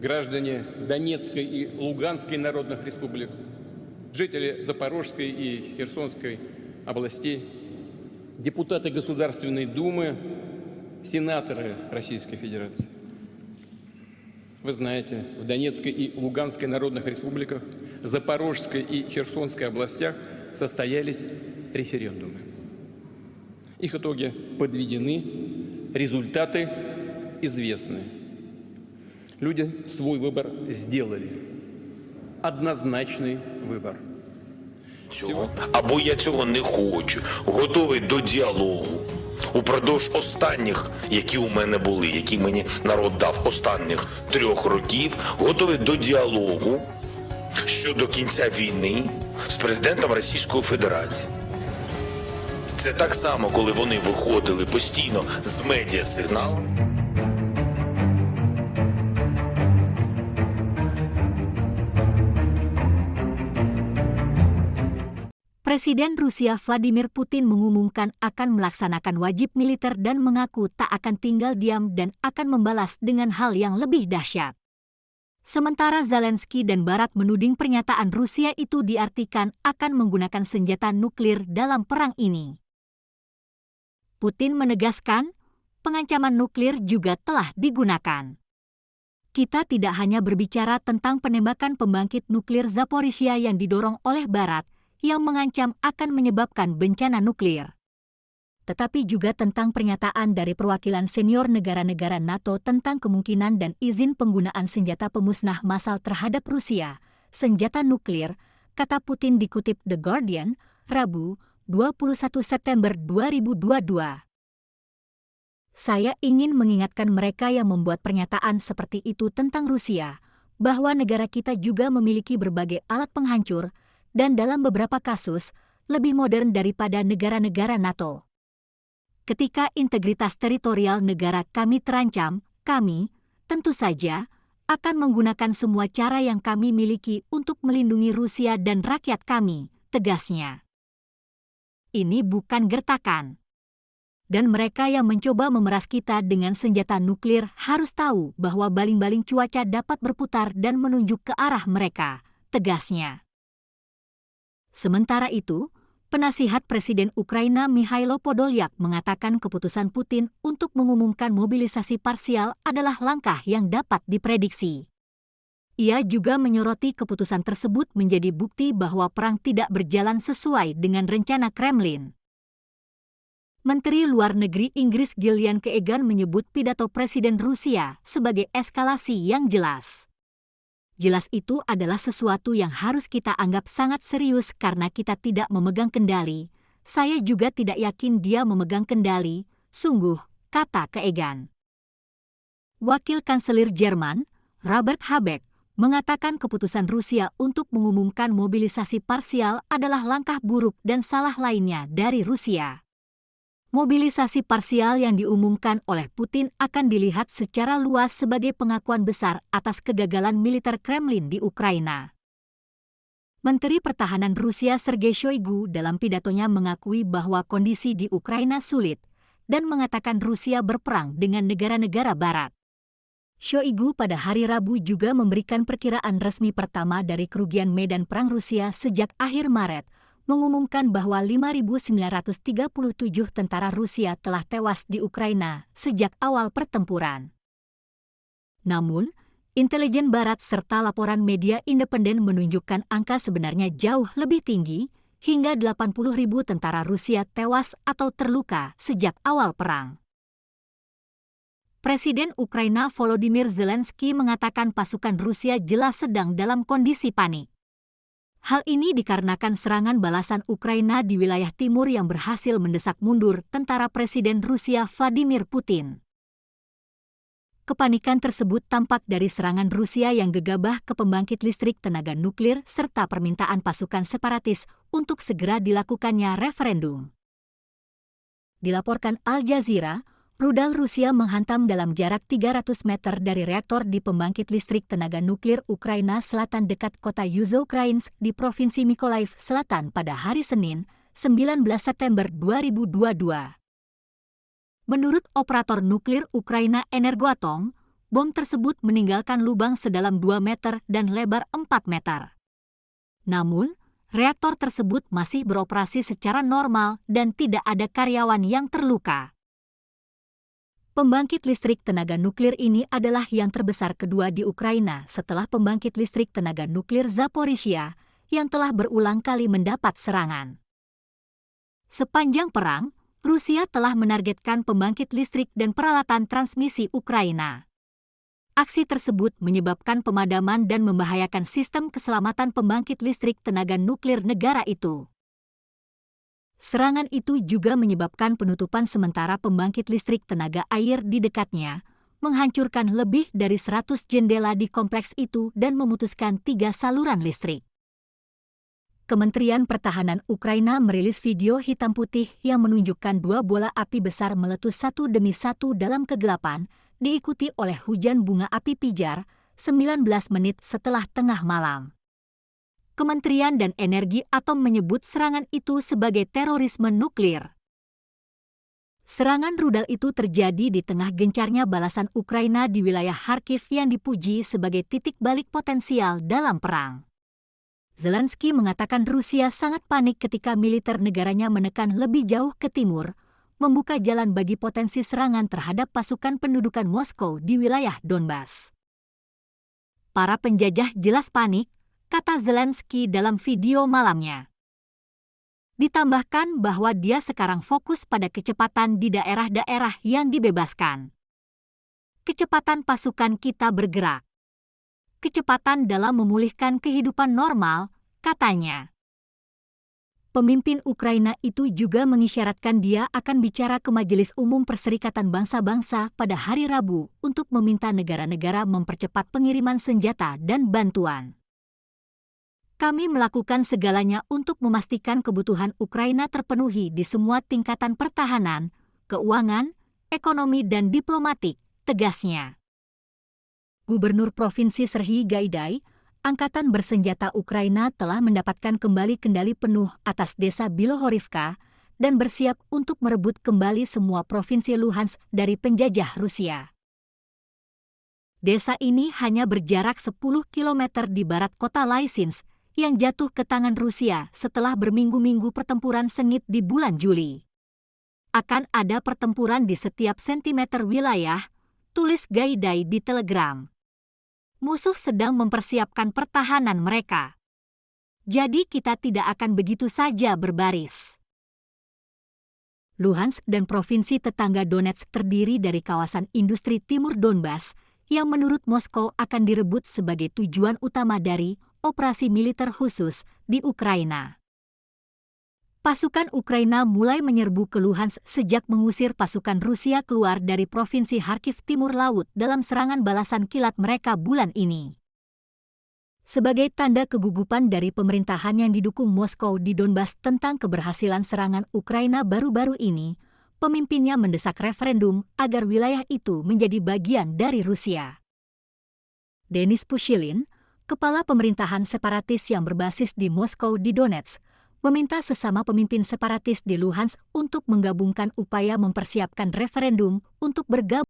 граждане Донецкой и Луганской народных республик, жители Запорожской и Херсонской областей, депутаты Государственной Думы, сенаторы Российской Федерации. Вы знаете, в Донецкой и Луганской народных республиках, Запорожской и Херсонской областях состоялись референдумы. Их итоги подведены, результаты известны. Люди свой выбор сделали. Однозначный выбор. Або я цього не хочу, готовий до діалогу. Упродовж останніх, які у мене були, які мені народ дав останніх 3 років, готовий до діалогу щодо кінця війни з президентом Російської Федерації. Це так само, коли вони виходили постійно з медіасигналом. Presiden Rusia Vladimir Putin mengumumkan akan melaksanakan wajib militer dan mengaku tak akan tinggal diam dan akan membalas dengan hal yang lebih dahsyat. Sementara Zelensky dan Barat menuding pernyataan Rusia itu diartikan akan menggunakan senjata nuklir dalam perang ini. Putin menegaskan, pengancaman nuklir juga telah digunakan. Kita tidak hanya berbicara tentang penembakan pembangkit nuklir Zaporizhia yang didorong oleh Barat, yang mengancam akan menyebabkan bencana nuklir. Tetapi juga tentang pernyataan dari perwakilan senior negara-negara NATO tentang kemungkinan dan izin penggunaan senjata pemusnah massal terhadap Rusia, senjata nuklir, kata Putin dikutip The Guardian, Rabu, 21 September 2022. Saya ingin mengingatkan mereka yang membuat pernyataan seperti itu tentang Rusia, bahwa negara kita juga memiliki berbagai alat penghancur, dan dalam beberapa kasus, lebih modern daripada negara-negara NATO. Ketika integritas teritorial negara kami terancam, kami, tentu saja, akan menggunakan semua cara yang kami miliki untuk melindungi Rusia dan rakyat kami, tegasnya. Ini bukan gertakan. Dan mereka yang mencoba memeras kita dengan senjata nuklir harus tahu bahwa baling-baling cuaca dapat berputar dan menunjuk ke arah mereka, tegasnya. Sementara itu, penasihat Presiden Ukraina Mikhailo Podolyak mengatakan keputusan Putin untuk mengumumkan mobilisasi parsial adalah langkah yang dapat diprediksi. Ia juga menyoroti keputusan tersebut menjadi bukti bahwa perang tidak berjalan sesuai dengan rencana Kremlin. Menteri Luar Negeri Inggris Gillian Keegan menyebut pidato Presiden Rusia sebagai eskalasi yang jelas. Jelas itu adalah sesuatu yang harus kita anggap sangat serius karena kita tidak memegang kendali. Saya juga tidak yakin dia memegang kendali, sungguh, kata Keegan. Wakil Kanselir Jerman, Robert Habeck, mengatakan keputusan Rusia untuk mengumumkan mobilisasi parsial adalah langkah buruk dan salah lainnya dari Rusia. Mobilisasi parsial yang diumumkan oleh Putin akan dilihat secara luas sebagai pengakuan besar atas kegagalan militer Kremlin di Ukraina. Menteri Pertahanan Rusia Sergei Shoigu dalam pidatonya mengakui bahwa kondisi di Ukraina sulit dan mengatakan Rusia berperang dengan negara-negara Barat. Shoigu pada hari Rabu juga memberikan perkiraan resmi pertama dari kerugian medan perang Rusia sejak akhir Maret, mengumumkan bahwa 5.937 tentara Rusia telah tewas di Ukraina sejak awal pertempuran. Namun, intelijen Barat serta laporan media independen menunjukkan angka sebenarnya jauh lebih tinggi, hingga 80.000 tentara Rusia tewas atau terluka sejak awal perang. Presiden Ukraina Volodymyr Zelensky mengatakan pasukan Rusia jelas sedang dalam kondisi panik. Hal ini dikarenakan serangan balasan Ukraina di wilayah timur yang berhasil mendesak mundur tentara Presiden Rusia Vladimir Putin. Kepanikan tersebut tampak dari serangan Rusia yang gegabah ke pembangkit listrik tenaga nuklir serta permintaan pasukan separatis untuk segera dilakukannya referendum. Dilaporkan Al Jazeera, rudal Rusia menghantam dalam jarak 300 meter dari reaktor di pembangkit listrik tenaga nuklir Ukraina Selatan dekat kota Yuzhno-Ukrainsk di Provinsi Mykolaiv Selatan pada hari Senin, 19 September 2022. Menurut operator nuklir Ukraina Energoatom, bom tersebut meninggalkan lubang sedalam 2 meter dan lebar 4 meter. Namun, reaktor tersebut masih beroperasi secara normal dan tidak ada karyawan yang terluka. Pembangkit listrik tenaga nuklir ini adalah yang terbesar kedua di Ukraina setelah pembangkit listrik tenaga nuklir Zaporizhia yang telah berulang kali mendapat serangan. Sepanjang perang, Rusia telah menargetkan pembangkit listrik dan peralatan transmisi Ukraina. Aksi tersebut menyebabkan pemadaman dan membahayakan sistem keselamatan pembangkit listrik tenaga nuklir negara itu. Serangan itu juga menyebabkan penutupan sementara pembangkit listrik tenaga air di dekatnya, menghancurkan lebih dari 100 jendela di kompleks itu dan memutuskan 3 saluran listrik. Kementerian Pertahanan Ukraina merilis video hitam putih yang menunjukkan 2 bola api besar meletus satu demi satu dalam kegelapan, diikuti oleh hujan bunga api pijar 19 menit setelah tengah malam. Kementerian dan Energi Atom menyebut serangan itu sebagai terorisme nuklir. Serangan rudal itu terjadi di tengah gencarnya balasan Ukraina di wilayah Kharkiv yang dipuji sebagai titik balik potensial dalam perang. Zelensky mengatakan Rusia sangat panik ketika militer negaranya menekan lebih jauh ke timur, membuka jalan bagi potensi serangan terhadap pasukan pendudukan Moskow di wilayah Donbas. Para penjajah jelas panik, kata Zelensky dalam video malamnya. Ditambahkan bahwa dia sekarang fokus pada kecepatan di daerah-daerah yang dibebaskan. Kecepatan pasukan kita bergerak. Kecepatan dalam memulihkan kehidupan normal, katanya. Pemimpin Ukraina itu juga mengisyaratkan dia akan bicara ke Majelis Umum Perserikatan Bangsa-Bangsa pada hari Rabu untuk meminta negara-negara mempercepat pengiriman senjata dan bantuan. Kami melakukan segalanya untuk memastikan kebutuhan Ukraina terpenuhi di semua tingkatan pertahanan, keuangan, ekonomi dan diplomatik, tegasnya. Gubernur Provinsi Serhiy Gaidai, Angkatan Bersenjata Ukraina telah mendapatkan kembali kendali penuh atas desa Bilohorivka dan bersiap untuk merebut kembali semua provinsi Luhansk dari penjajah Rusia. Desa ini hanya berjarak 10 km di barat kota Lysychansk, yang jatuh ke tangan Rusia setelah berminggu-minggu pertempuran sengit di bulan Juli. Akan ada pertempuran di setiap sentimeter wilayah, tulis Gaidai di Telegram. Musuh sedang mempersiapkan pertahanan mereka. Jadi kita tidak akan begitu saja berbaris. Luhansk dan provinsi tetangga Donetsk terdiri dari kawasan industri timur Donbas yang menurut Moskow akan direbut sebagai tujuan utama dari operasi militer khusus di Ukraina. Pasukan Ukraina mulai menyerbu ke Luhansk sejak mengusir pasukan Rusia keluar dari provinsi Kharkiv Timur Laut dalam serangan balasan kilat mereka bulan ini. Sebagai tanda kegugupan dari pemerintahan yang didukung Moskow di Donbas tentang keberhasilan serangan Ukraina baru-baru ini, pemimpinnya mendesak referendum agar wilayah itu menjadi bagian dari Rusia. Denis Pushilin, kepala pemerintahan separatis yang berbasis di Moskow di Donetsk, meminta sesama pemimpin separatis di Luhansk untuk menggabungkan upaya mempersiapkan referendum untuk bergabung